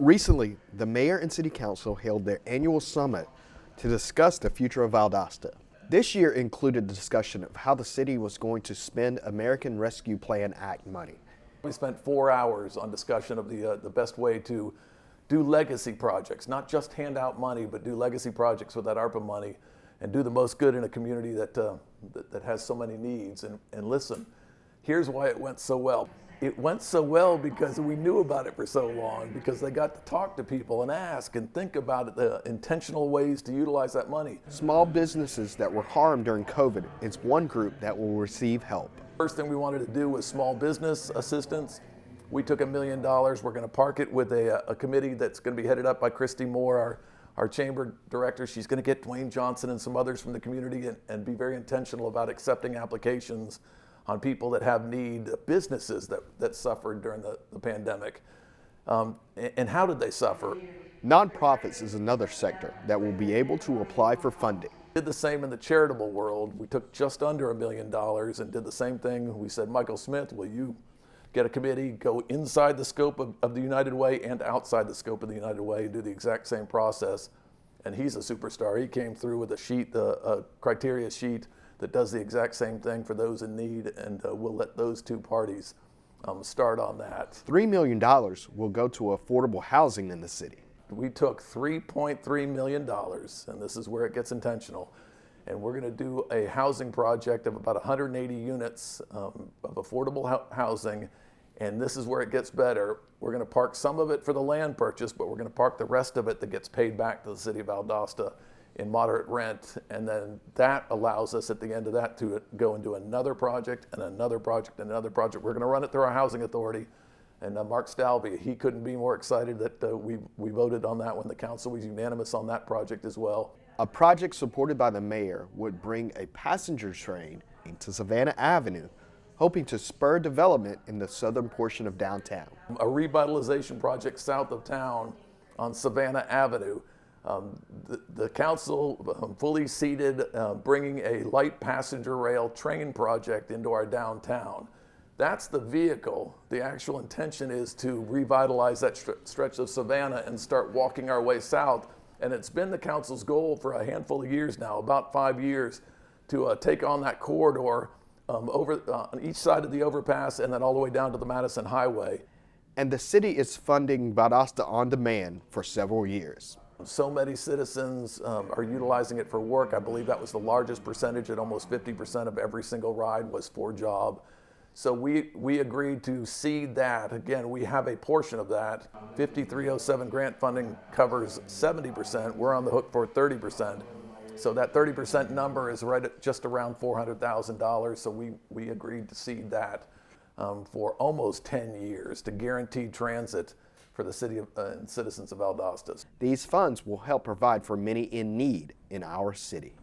Recently, the mayor and city council held their annual summit to discuss the future of Valdosta. This year included the discussion of how the city was going to spend American Rescue Plan Act money. We spent 4 hours on discussion of the best way to do legacy projects, not just hand out money, but do legacy projects with that ARPA money and do the most good in a community that has so many needs. And listen, here's why it went so well. It went so well because we knew about it for so long, because they got to talk to people and ask and think about it, the intentional ways to utilize that money. Small businesses that were harmed during COVID is one group that will receive help. First thing we wanted to do was small business assistance. We took $1 million. We're going to park it with a committee that's going to be headed up by Christy Moore, our chamber director. She's going to get Dwayne Johnson and some others from the community and be very intentional about accepting applications on people that have need, businesses that suffered during the pandemic. And how did they suffer? Nonprofits is another sector that will be able to apply for funding. Did the same in the charitable world. We took just under $1 million and did the same thing. We said, Michael Smith, will you get a committee, go inside the scope of the United Way and outside the scope of the United Way, and do the exact same process. And he's a superstar. He came through with a sheet, a criteria sheet that does the exact same thing for those in need, and we'll let those two parties start on that. $3 million will go to affordable housing in the city. We took $3.3 million, and this is where it gets intentional, and we're going to do a housing project of about 180 units of affordable housing, and this is where it gets better. We're going to park some of it for the land purchase, but we're going to park the rest of it that gets paid back to the city of Valdosta in moderate rent, and then that allows us at the end of that to go and do another project and another project and another project. We're going to run it through our housing authority, and Mark Stalvey, he couldn't be more excited that we voted on that one. The council was unanimous on that project as well. A project supported by the mayor would bring a passenger train to Savannah Avenue, hoping to spur development in the southern portion of downtown. A revitalization project south of town on Savannah Avenue. The council fully seated bringing a light passenger rail train project into our downtown. That's the vehicle. The actual intention is to revitalize that stretch of Savannah and start walking our way south. And it's been the council's goal for a handful of years now, about 5 years, to take on that corridor over on each side of the overpass and then all the way down to the Madison Highway. And the city is funding Valdosta on demand for several years. So many citizens are utilizing it for work. I believe that was the largest percentage at almost 50% of every single ride was for job. So we agreed to seed that. Again, we have a portion of that. 5307 grant funding covers 70%. We're on the hook for 30%. So that 30% number is right at just around $400,000. So we agreed to seed that for almost 10 years to guarantee transit for the city and citizens of Valdosta. These funds will help provide for many in need in our city.